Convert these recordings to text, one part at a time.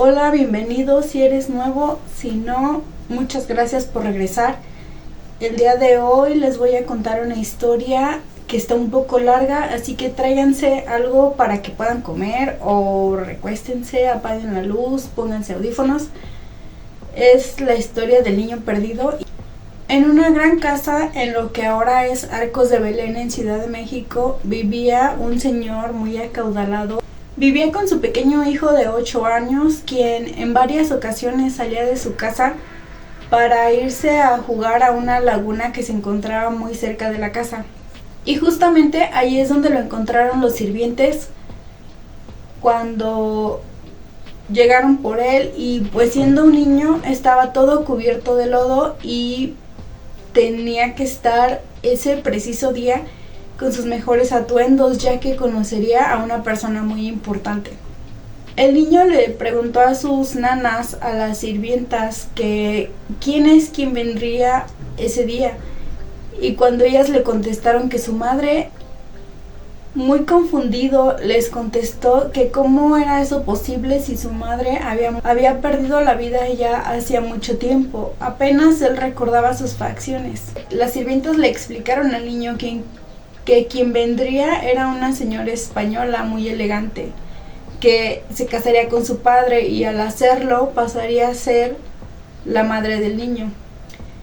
Hola, bienvenido si eres nuevo, si no, muchas gracias por regresar. El día de hoy les voy a contar una historia que está un poco larga, así que tráiganse algo para que puedan comer o recuéstense, apaguen la luz, pónganse audífonos. Es la historia del niño perdido. En una gran casa en lo que ahora es Arcos de Belén en Ciudad de México, vivía un señor muy acaudalado. Vivía con su pequeño hijo de 8 años, quien en varias ocasiones salía de su casa para irse a jugar a una laguna que se encontraba muy cerca de la casa. Y justamente ahí es donde lo encontraron los sirvientes cuando llegaron por él, y pues siendo un niño estaba todo cubierto de lodo y tenía que estar ese preciso día con sus mejores atuendos, ya que conocería a una persona muy importante. El niño le preguntó a sus nanas, a las sirvientas, que quién es quien vendría ese día, y cuando ellas le contestaron que su madre, muy confundido, les contestó que cómo era eso posible si su madre había perdido la vida ya hacía mucho tiempo. Apenas él recordaba sus facciones. Las sirvientas le explicaron al niño que quien vendría era una señora española muy elegante, que se casaría con su padre y al hacerlo pasaría a ser la madre del niño.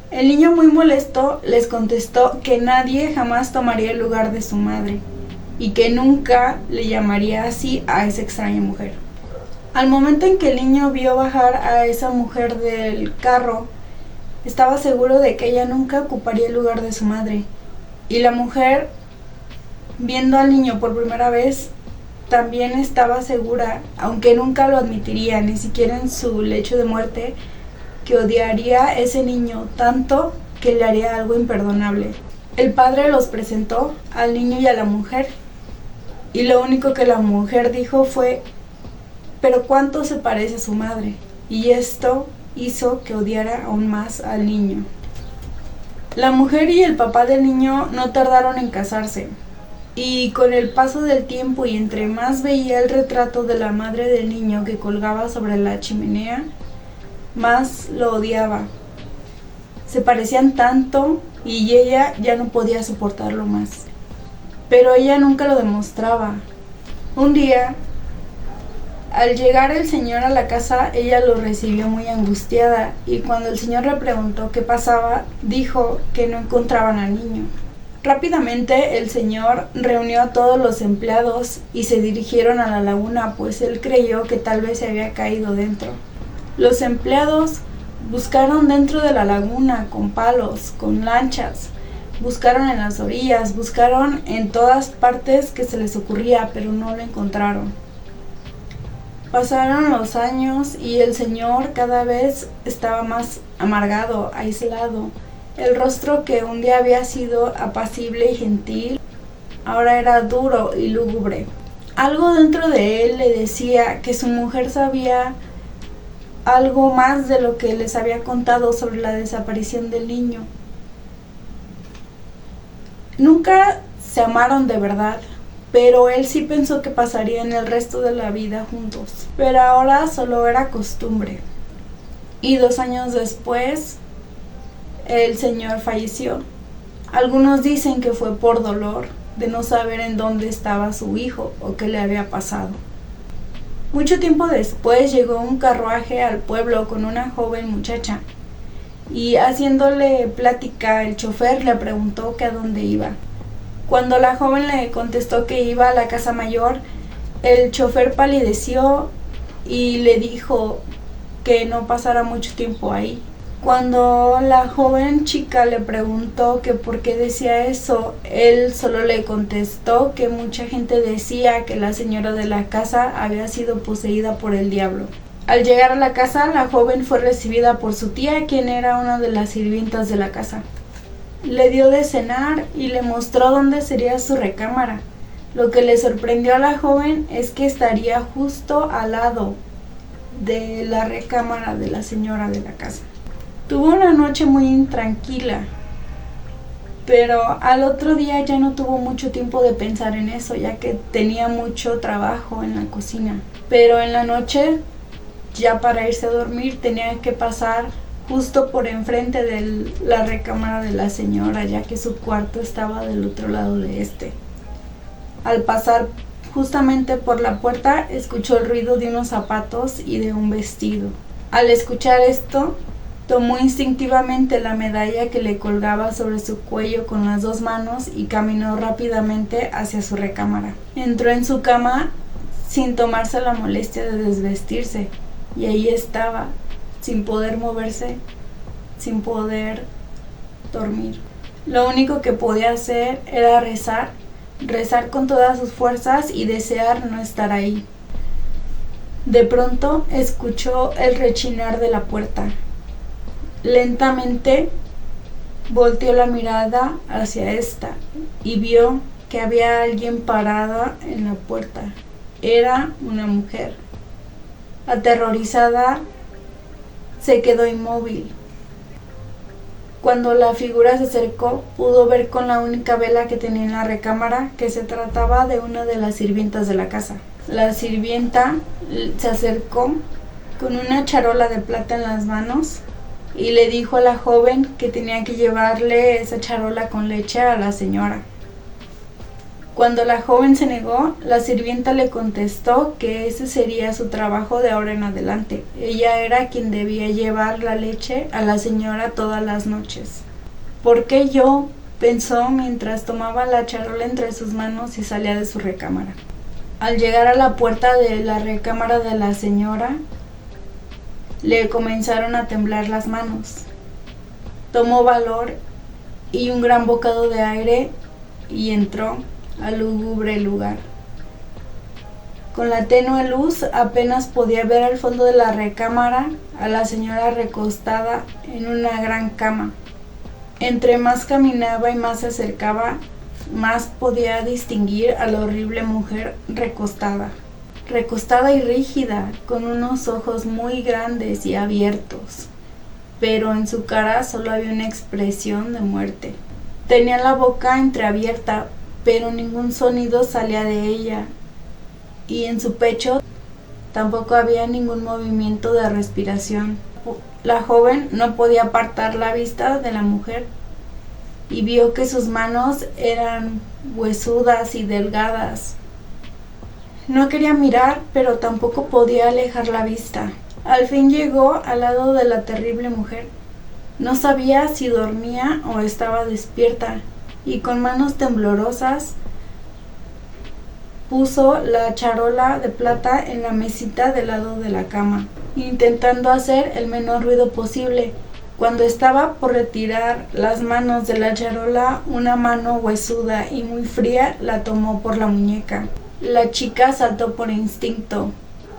El niño, muy molesto, les contestó que nadie jamás tomaría el lugar de su madre y que nunca le llamaría así a esa extraña mujer. Al momento en que el niño vio bajar a esa mujer del carro, estaba seguro de que ella nunca ocuparía el lugar de su madre. Y la mujer, viendo al niño por primera vez, también estaba segura, aunque nunca lo admitiría, ni siquiera en su lecho de muerte, que odiaría a ese niño tanto que le haría algo imperdonable. El padre los presentó al niño y a la mujer, y lo único que la mujer dijo fue: pero cuánto se parece a su madre. Y esto hizo que odiara aún más al niño. La mujer y el papá del niño no tardaron en casarse, y con el paso del tiempo y entre más veía el retrato de la madre del niño que colgaba sobre la chimenea, más lo odiaba. Se parecían tanto y ella ya no podía soportarlo más. Pero ella nunca lo demostraba. Un día, al llegar el señor a la casa, ella lo recibió muy angustiada, y cuando el señor le preguntó qué pasaba, dijo que no encontraban al niño. Rápidamente el señor reunió a todos los empleados y se dirigieron a la laguna, pues él creyó que tal vez se había caído dentro. Los empleados buscaron dentro de la laguna con palos, con lanchas, buscaron en las orillas, buscaron en todas partes que se les ocurría, pero no lo encontraron. Pasaron los años y el señor cada vez estaba más amargado, aislado. El rostro que un día había sido apacible y gentil, ahora era duro y lúgubre. Algo dentro de él le decía que su mujer sabía algo más de lo que les había contado sobre la desaparición del niño. Nunca se amaron de verdad, pero él sí pensó que pasarían el resto de la vida juntos. Pero ahora solo era costumbre. Y 2 años después, el señor falleció. Algunos dicen que fue por dolor de no saber en dónde estaba su hijo o qué le había pasado. Mucho tiempo después llegó un carruaje al pueblo con una joven muchacha, y haciéndole plática el chofer le preguntó que a dónde iba. Cuando la joven le contestó que iba a la casa mayor, el chofer palideció y le dijo que no pasara mucho tiempo ahí. Cuando la joven chica le preguntó que por qué decía eso, él solo le contestó que mucha gente decía que la señora de la casa había sido poseída por el diablo. Al llegar a la casa, la joven fue recibida por su tía, quien era una de las sirvientas de la casa. Le dio de cenar y le mostró dónde sería su recámara. Lo que le sorprendió a la joven es que estaría justo al lado de la recámara de la señora de la casa. Tuvo una noche muy intranquila, pero al otro día ya no tuvo mucho tiempo de pensar en eso, ya que tenía mucho trabajo en la cocina. Pero en la noche ya para irse a dormir tenía que pasar justo por enfrente de la recámara de la señora, ya que su cuarto estaba del otro lado de este. Al pasar justamente por la puerta, escuchó el ruido de unos zapatos y de un vestido. Al escuchar esto, tomó instintivamente la medalla que le colgaba sobre su cuello con las dos manos y caminó rápidamente hacia su recámara. Entró en su cama sin tomarse la molestia de desvestirse, y ahí estaba, sin poder moverse, sin poder dormir. Lo único que podía hacer era rezar con todas sus fuerzas y desear no estar ahí. De pronto escuchó el rechinar de la puerta. Lentamente volteó la mirada hacia esta y vio que había alguien parada en la puerta. Era una mujer. Aterrorizada, se quedó inmóvil. Cuando la figura se acercó, pudo ver con la única vela que tenía en la recámara que se trataba de una de las sirvientas de la casa. La sirvienta se acercó con una charola de plata en las manos y le dijo a la joven que tenía que llevarle esa charola con leche a la señora. Cuando la joven se negó, la sirvienta le contestó que ese sería su trabajo de ahora en adelante. Ella era quien debía llevar la leche a la señora todas las noches. ¿Por qué yo?, pensó mientras tomaba la charola entre sus manos y salía de su recámara. Al llegar a la puerta de la recámara de la señora, le comenzaron a temblar las manos. Tomó valor y un gran bocado de aire y entró al lúgubre lugar. Con la tenue luz apenas podía ver al fondo de la recámara a la señora recostada en una gran cama. Entre más caminaba y más se acercaba, más podía distinguir a la horrible mujer recostada y rígida, con unos ojos muy grandes y abiertos, pero en su cara solo había una expresión de muerte. Tenía la boca entreabierta, pero ningún sonido salía de ella, y en su pecho tampoco había ningún movimiento de respiración. La joven no podía apartar la vista de la mujer y vio que sus manos eran huesudas y delgadas. No quería mirar, pero tampoco podía alejar la vista. Al fin llegó al lado de la terrible mujer. No sabía si dormía o estaba despierta, y con manos temblorosas puso la charola de plata en la mesita del lado de la cama, intentando hacer el menor ruido posible. Cuando estaba por retirar las manos de la charola, una mano huesuda y muy fría la tomó por la muñeca. La chica saltó por instinto.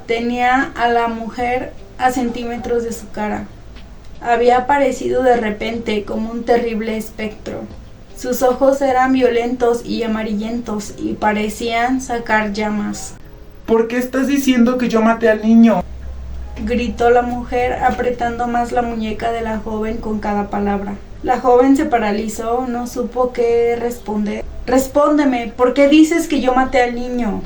Tenía a la mujer a centímetros de su cara. Había aparecido de repente como un terrible espectro. Sus ojos eran violentos y amarillentos y parecían sacar llamas. ¿Por qué estás diciendo que yo maté al niño?, gritó la mujer, apretando más la muñeca de la joven con cada palabra. La joven se paralizó, no supo qué responder. «Respóndeme, ¿por qué dices que yo maté al niño?».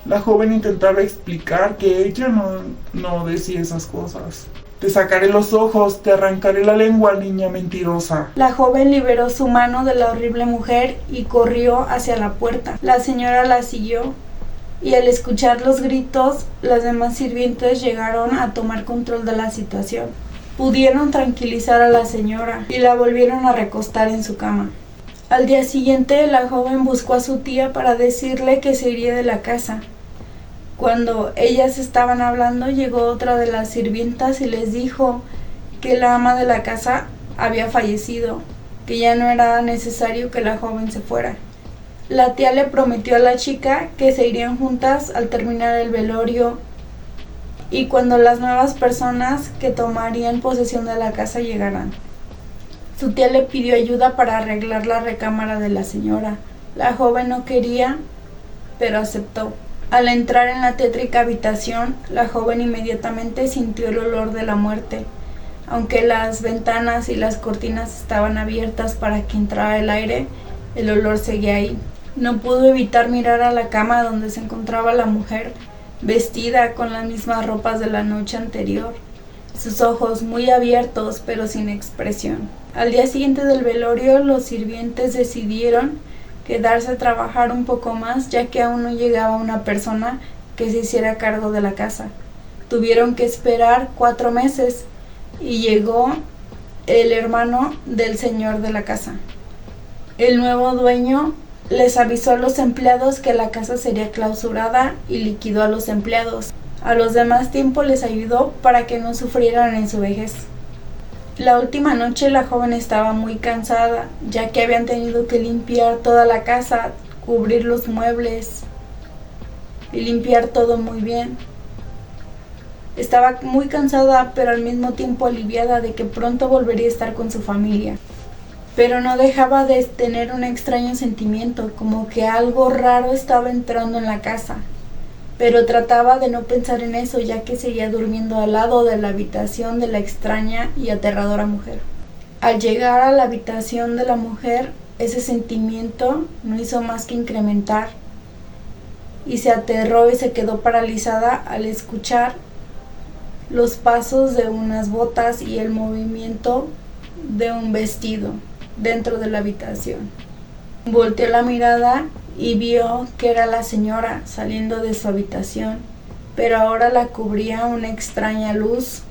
La joven intentaba explicar que ella no decía esas cosas. «Te sacaré los ojos, te arrancaré la lengua, niña mentirosa». La joven liberó su mano de la horrible mujer y corrió hacia la puerta. La señora la siguió, y al escuchar los gritos, las demás sirvientes llegaron a tomar control de la situación. Pudieron tranquilizar a la señora y la volvieron a recostar en su cama. Al día siguiente, la joven buscó a su tía para decirle que se iría de la casa. Cuando ellas estaban hablando, llegó otra de las sirvientas y les dijo que la ama de la casa había fallecido, que ya no era necesario que la joven se fuera. La tía le prometió a la chica que se irían juntas al terminar el velorio y cuando las nuevas personas que tomarían posesión de la casa llegaran. Su tía le pidió ayuda para arreglar la recámara de la señora. La joven no quería, pero aceptó. Al entrar en la tétrica habitación, la joven inmediatamente sintió el olor de la muerte. Aunque las ventanas y las cortinas estaban abiertas para que entrara el aire, el olor seguía ahí. No pudo evitar mirar a la cama donde se encontraba la mujer, vestida con las mismas ropas de la noche anterior, sus ojos muy abiertos pero sin expresión. Al día siguiente del velorio, los sirvientes decidieron quedarse a trabajar un poco más, ya que aún no llegaba una persona que se hiciera cargo de la casa. Tuvieron que esperar 4 meses y llegó el hermano del señor de la casa. El nuevo dueño les avisó a los empleados que la casa sería clausurada y liquidó a los empleados. A los demás tiempo les ayudó para que no sufrieran en su vejez. La última noche la joven estaba muy cansada, ya que habían tenido que limpiar toda la casa, cubrir los muebles y limpiar todo muy bien. Estaba muy cansada, pero al mismo tiempo aliviada de que pronto volvería a estar con su familia. Pero no dejaba de tener un extraño sentimiento, como que algo raro estaba entrando en la casa. Pero trataba de no pensar en eso, ya que seguía durmiendo al lado de la habitación de la extraña y aterradora mujer. Al llegar a la habitación de la mujer, ese sentimiento no hizo más que incrementar, y se aterró y se quedó paralizada al escuchar los pasos de unas botas y el movimiento de un vestido dentro de la habitación. Volteó la mirada y vio que era la señora saliendo de su habitación, pero ahora la cubría una extraña luz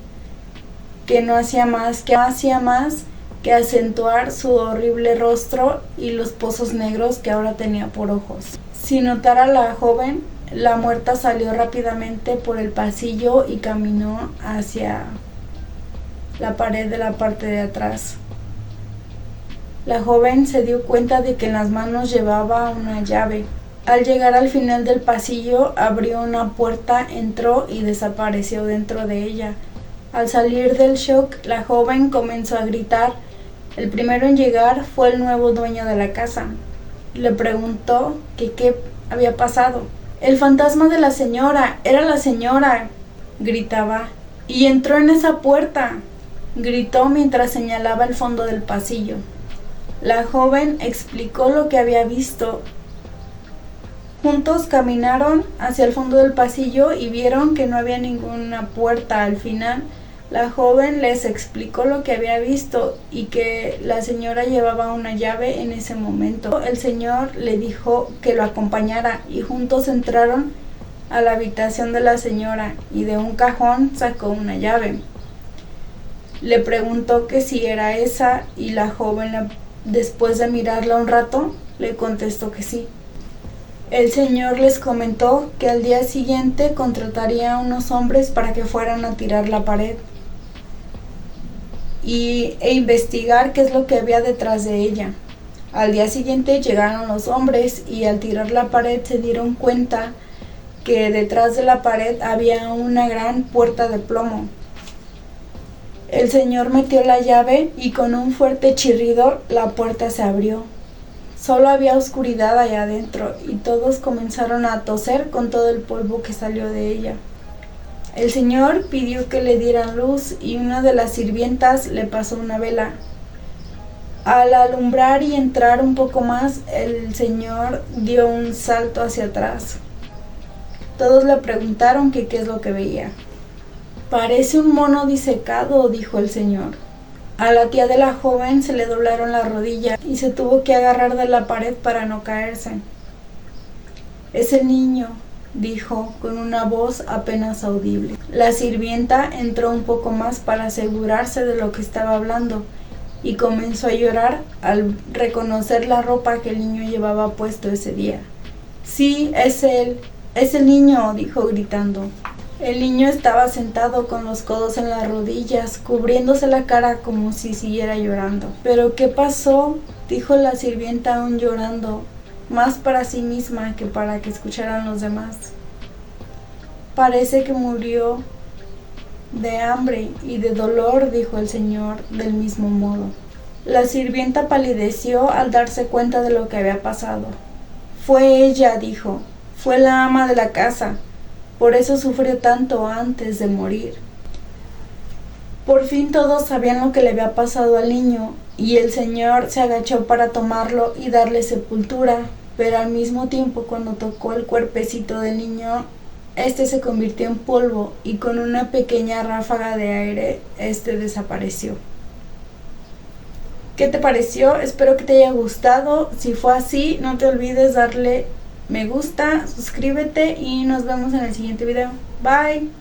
que no hacía más que acentuar su horrible rostro y los pozos negros que ahora tenía por ojos. Sin notar a la joven, la muerta salió rápidamente por el pasillo y caminó hacia la pared de la parte de atrás. La joven se dio cuenta de que en las manos llevaba una llave. Al llegar al final del pasillo, abrió una puerta, entró y desapareció dentro de ella. Al salir del shock, la joven comenzó a gritar. El primero en llegar fue el nuevo dueño de la casa. Le preguntó que qué había pasado. «El fantasma de la señora, era la señora», gritaba. «Y entró en esa puerta», gritó mientras señalaba el fondo del pasillo. La joven explicó lo que había visto. Juntos caminaron hacia el fondo del pasillo y vieron que no había ninguna puerta al final. La joven les explicó lo que había visto y que la señora llevaba una llave en ese momento. El señor le dijo que lo acompañara y juntos entraron a la habitación de la señora y de un cajón sacó una llave. Le preguntó que si era esa y la joven, después de mirarla un rato, le contestó que sí. El señor les comentó que al día siguiente contrataría a unos hombres para que fueran a tirar la pared e investigar qué es lo que había detrás de ella. Al día siguiente llegaron los hombres y al tirar la pared se dieron cuenta que detrás de la pared había una gran puerta de plomo. El señor metió la llave y con un fuerte chirrido la puerta se abrió. Solo había oscuridad allá adentro y todos comenzaron a toser con todo el polvo que salió de ella. El señor pidió que le dieran luz y una de las sirvientas le pasó una vela. Al alumbrar y entrar un poco más, el señor dio un salto hacia atrás. Todos le preguntaron que qué es lo que veía. «Parece un mono disecado», dijo el señor. A la tía de la joven se le doblaron las rodillas y se tuvo que agarrar de la pared para no caerse. «Es el niño», dijo con una voz apenas audible. La sirvienta entró un poco más para asegurarse de lo que estaba hablando y comenzó a llorar al reconocer la ropa que el niño llevaba puesto ese día. «Sí, es él, es el niño», dijo gritando. El niño estaba sentado con los codos en las rodillas, cubriéndose la cara como si siguiera llorando. «¿Pero qué pasó?», dijo la sirvienta aún llorando, más para sí misma que para que escucharan los demás. «Parece que murió de hambre y de dolor», dijo el señor del mismo modo. La sirvienta palideció al darse cuenta de lo que había pasado. «Fue ella», dijo, «fue la ama de la casa. Por eso sufrió tanto antes de morir». Por fin todos sabían lo que le había pasado al niño, y el señor se agachó para tomarlo y darle sepultura, pero al mismo tiempo cuando tocó el cuerpecito del niño, este se convirtió en polvo y con una pequeña ráfaga de aire, este desapareció. ¿Qué te pareció? Espero que te haya gustado. Si fue así, no te olvides darle me gusta, suscríbete y nos vemos en el siguiente video. Bye.